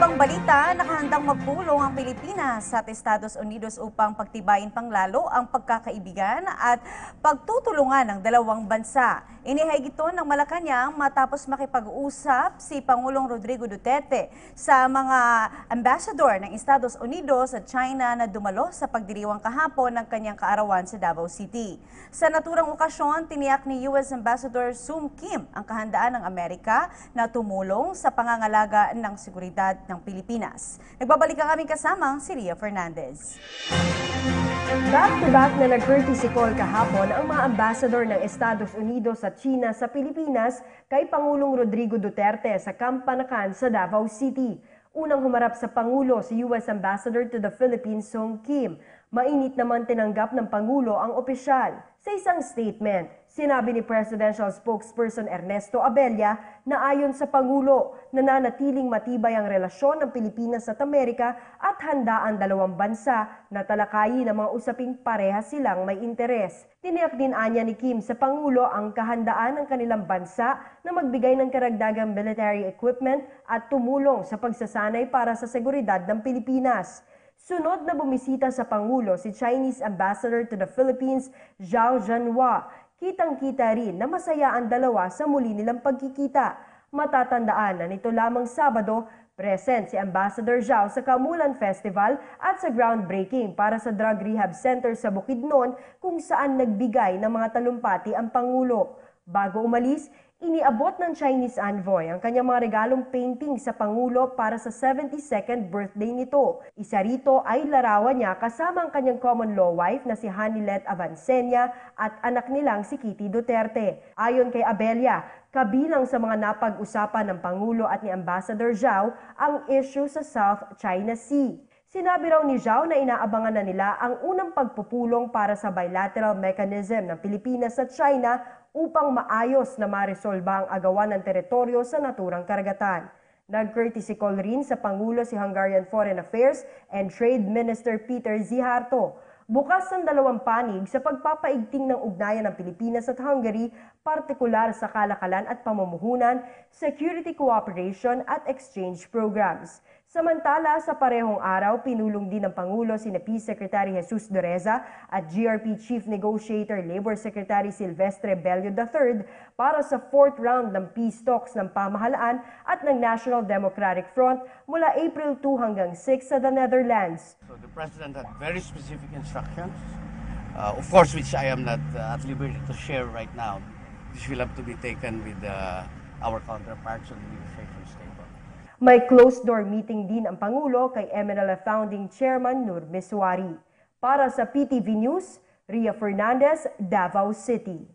ibang balita, nakahandang magpulong ang Pilipinas sa Estados Unidos upang pagtibayin panglalo ang pagkakaibigan at pagtutulungan ng dalawang bansa. Inihayag ito ng Malacanang matapos makipag-usap si Pangulong Rodrigo Duterte sa mga ambassador ng Estados Unidos at China na dumalo sa pagdiriwang kahapon ng kanyang kaarawan sa Davao City. Sa naturang okasyon, tiniyak ni US Ambassador Sung Kim ang kahandaan ng Amerika na tumulong sa pangangalaga ng seguridad ng Pilipinas. Nagbabalik ang aming kasama, si Ria Fernandez. Back-to-back na nag-courtesy call kahapon ang mga ambassador ng Estados Unidos at China sa Pilipinas kay Pangulong Rodrigo Duterte sa Camp Panacan sa Davao City. Unang humarap sa Pangulo si US Ambassador to the Philippines, Sung Kim. Mainit naman tinanggap ng Pangulo ang opisyal. Sa isang statement, sinabi ni Presidential Spokesperson Ernesto Abella na ayon sa Pangulo, nananatiling matibay ang relasyon ng Pilipinas at Amerika at handa ang dalawang bansa na talakayin ang mga usaping parehas silang may interes. Tiniyak din anya ni Kim sa Pangulo ang kahandaan ng kanilang bansa na magbigay ng karagdagang military equipment at tumulong sa pagsasanay para sa seguridad ng Pilipinas. Sunod na bumisita sa Pangulo si Chinese Ambassador to the Philippines, Zhao Zhenhua. Kitang-kita rin na masaya ang dalawa sa muli nilang pagkikita. Matatandaan na nito lamang Sabado, present si Ambassador Zhao sa Kamulan Festival at sa groundbreaking para sa Drug Rehab Center sa Bukidnon kung saan nagbigay ng mga talumpati ang Pangulo. Bago umalis, iniabot ng Chinese envoy ang kanyang mga regalong painting sa Pangulo para sa 72nd birthday nito. Isa rito ay larawan niya kasama ang kanyang common law wife na si Hanilet Avancenia at anak nilang si Kitty Duterte. Ayon kay Abella, kabilang sa mga napag-usapan ng Pangulo at ni Ambassador Zhao ang issue sa South China Sea. Sinabi raw ni Zhao na inaabangan na nila ang unang pagpupulong para sa bilateral mechanism ng Pilipinas at China upang maayos na maresolba ang agawan ng teritoryo sa naturang karagatan. Nag-courtesy call rin sa Pangulo si Hungarian Foreign Affairs and Trade Minister Peter Ziharto. Bukas ang dalawang panig sa pagpapaigting ng ugnayan ng Pilipinas at Hungary, partikular sa kalakalan at pamumuhunan, security cooperation at exchange programs. Samantala, sa parehong araw, pinulong din ng Pangulo sina Peace Secretary Jesus Doreza at GRP Chief Negotiator Labor Secretary Silvestre Bello III para sa 4th round ng peace talks ng pamahalaan at ng National Democratic Front mula April 2 hanggang 6 sa the Netherlands. So the President had very specific instructions, of course which I am not at liberty to share right now. This will have to be taken with our counterparts on the negotiations table. May closed-door meeting din ang Pangulo kay MNLF Founding Chairman Nur Miswari. Para sa PTV News, Ria Fernandez, Davao City.